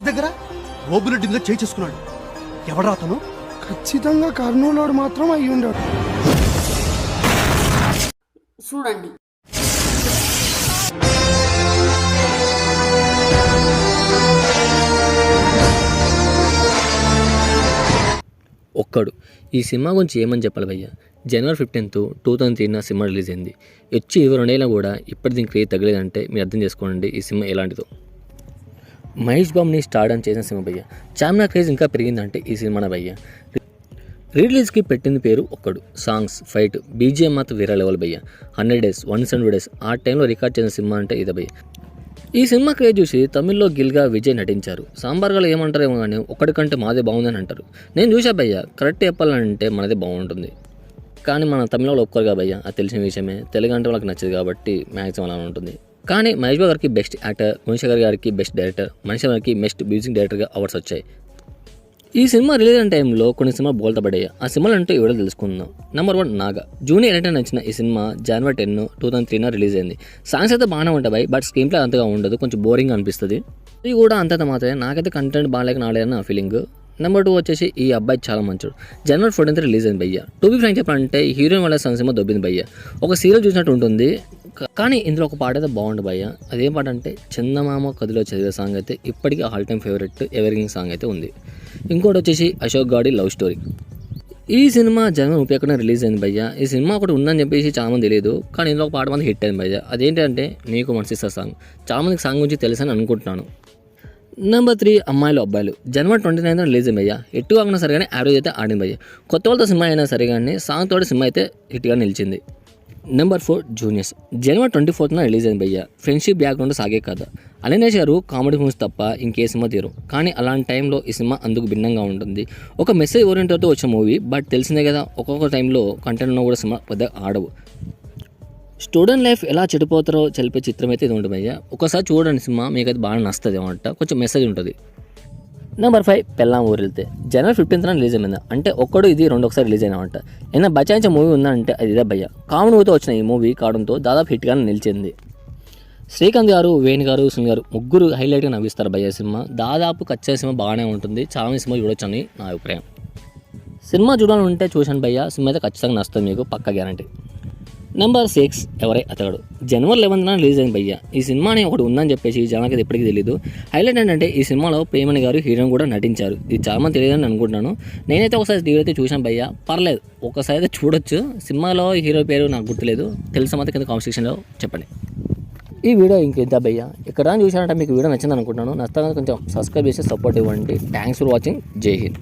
దగ్గర ఓబులెడ్డి మీద చేయి చేసుకున్నాడు. ఎవడ్రా అతను? ఖచ్చితంగా కర్నూలు మాత్రం అయి ఉండడు. చూడండి. ఒక్కడు ఈ సినిమా గురించి ఏమని చెప్పాలి భయ్య. జనవరి 15, 2003 సినిమా రిలీజ్ అయింది. వచ్చి 20 ఏళ్ళ కూడా ఇప్పటి దీనికి క్రేజ్ తగ్గలేదంటే మీరు అర్థం చేసుకోండి ఈ సినిమా ఎలాంటిదో. మహేష్ బాబుని స్టార్డన్ చేసిన సినిమా భయ్య. చార్మినార్ క్రేజ్ ఇంకా పెరిగిందంటే ఈ సినిమానే భయ్య. రిలీజ్కి పెట్టింది పేరు ఒక్కడు. సాంగ్స్, ఫైట్, బీజిఎం మాత్రం వేరే లెవెల్ భయ్య. 100 days, 170 days ఆ టైంలో రికార్డ్ చేసిన సినిమా అంటే ఇదే భయ్య. ఈ సినిమా క్రేజ్ చూసి తమిళ్లో గిల్గా విజయ్ నటించారు. సాంబార్గాలు ఏమంటారేమో కానీ ఒక్కడి కంటే మాదే బాగుందని అంటారు. నేను చూసా భయ్య, కరెక్ట్ చెప్పాలంటే మనదే బాగుంటుంది. కానీ మన తమిళలో ఒప్పుకోరుగా భయ్య, అది తెలిసిన విషయమే. తెలుగు అంటే వాళ్ళకి నచ్చదు కాబట్టి మ్యాక్సిమం అలా ఉంటుంది. కానీ మహేష్ బాబు గారికి బెస్ట్ యాక్టర్, గుణశేఖర్ గారికి బెస్ట్ డైరెక్టర్, మనిషి గారికి బెస్ట్ మ్యూజిక్ డైరెక్టర్గా అవార్డ్స్ వచ్చాయి. ఈ సినిమా రిలీజ్ అయిన టైంలో కొన్ని సినిమా బోల్తా పడ్డాయి. ఆ సినిమాలు అంటే ఎవడో తెలుసుకుందాం. నెంబర్ 1 నాగా. జూనియర్ ఎన్టీఆర్ నచ్చిన ఈ సినిమా జనవరి 10, 2003 రిలీజ్ అయింది. సాంగ్స్ అయితే బాగానే ఉంటాయి బట్ స్క్రీన్ ప్లే అంతగా ఉండదు, కొంచెం బోరింగ్ అనిపిస్తుంది. ఇది కూడా అంతంత మాత్రమే. నాకైతే కంటెంట్ బాగాలేక నాలేదని నా ఫీలింగ్. నెంబర్ 2 వచ్చేసి ఈ అబ్బాయి చాలా మంచోడు. జనవరి 14 రిలీజ్ అయింది భయ్య. టు బి ఫ్రాంక్ చెప్పాలంటే హీరోయిన్ వాళ్ళ సినిమా దొబ్బింది భయ్య. ఒక సీరియల్ చూసినట్టు ఉంటుంది కానీ ఇందులో ఒక పాట అయితే బాగుంటుంది భయ్య. అదేం పాట అంటే చందమామ కదిలో చదివే సాంగ్ అయితే ఇప్పటికీ ఆల్ టైమ్ ఫేవరెట్ ఎవరింగ్ సాంగ్ అయితే ఉంది. ఇంకోటి వచ్చేసి అశోక్ గాడి లవ్ స్టోరీ. ఈ సినిమా జనవరి 31 రిలీజ్ అయింది భయ్య. ఈ సినిమా ఒకటి ఉందని చెప్పేసి చాలామంది తెలియదు కానీ ఇందులో ఒక పాట మంది హిట్ అయింది భయ్య. అదేంటంటే నీకు మనసిస్తా సాంగ్. చాలామందికి సాంగ్ గురించి తెలుసని అనుకుంటున్నాను. నెంబర్ 3 అమ్మాయిలు అబ్బాయిలు. జనవరి 29 రిలీజ్ అయింది భయ్య. ఎట్టు కాకుండా సరే కానీ యావరేజ్ అయితే ఆడింది భయ్య. కొత్త వాళ్ళతో సినిమా అయినా సరే కానీ సాంగ్ తోటి సినిమా అయితే హిట్గా నిలిచింది. Number 4 juniors. జనవరి 24 రిలీజ్ అయింది భయ్య. ఫ్రెండ్షిప్ బ్యాక్గ్రౌండ్ సాగే కథ. అలనేష్ గారు కామెడీ ఫిల్మ్స్ తప్ప ఇంకే సినిమా తీరు. కానీ అలాంటి టైంలో ఈ సినిమా అందుకు భిన్నంగా ఉంటుంది. ఒక మెసేజ్ ఓరియంటెడ్తో వచ్చిన మూవీ బట్ తెలిసిందే కదా ఒక్కొక్క టైంలో కంటెంట్ ఉన్న కూడా సినిమా పెద్దగా ఆడవు. స్టూడెంట్ లైఫ్ ఎలా చెడిపోతారో తెలిపే చిత్రం అయితే ఇది ఉంటుంది భయ్య. ఒకసారి చూడండి సినిమా మీకైతే బాగా నస్తుంది అనమాట, కొంచెం మెసేజ్ ఉంటుంది. నెంబర్ 5 పెళ్ళాం ఊరితే. జనవరి 15 రిలీజ్ అయింది. అంటే ఒక్కడు ఇది ఒకసారి రిలీజ్ అయినమాట. ఏదైనా బచాయించే మూవీ ఉందంటే అది ఇదే భయ్య. కామన్ మూవీతో వచ్చిన ఈ మూవీ కావడంతో దాదాపు హిట్గానే నిలిచింది. శ్రీకాంత్ గారు, వేణు గారు, సునీల్ గారు ముగ్గురు హైలైట్గా నవ్విస్తారు భయ్య. సినిమా దాదాపు ఖచ్చితంగా సినిమా బాగానే ఉంటుంది. చాలా సినిమా చూడొచ్చు అని నా అభిప్రాయం. సినిమా చూడాలంటే చూశాను భయ్య. సినిమా అయితే ఖచ్చితంగా నచ్చుతుంది మీకు, పక్కా గ్యారంటీ. నెంబర్ 6 ఎవరై అతగాడు. జనవరి 11 రిలీజ్ అయింది భయ్య. ఈ సినిమాని ఒకటి ఉందని చెప్పేసి జనానికి అది ఎప్పటికీ తెలియదు. హైలైట్ ఏంటంటే ఈ సినిమాలో ప్రేమణి గారు హీరోయిన్ కూడా నటించారు. ఇది చాలా మంది తెలియదని అనుకుంటున్నాను. నేనైతే ఒకసారి టీవీ అయితే చూశాను భయ్య, పర్లేదు ఒకసారి అయితే చూడొచ్చు. సినిమాలో హీరో పేరు నాకు గుర్తులేదు, తెలిసిన మాత్రం కింద కామెంట్ సెక్షన్లో చెప్పండి. ఈ వీడియో ఇంకెంత భయ్య. ఇక్కడ చూసానంటే మీకు వీడియో నచ్చింది అనుకుంటున్నాను. నచ్చితే కొంచెం సబ్స్క్రైబ్ చేసి సపోర్ట్ ఇవ్వండి. Thanks for watching. జై హింద్.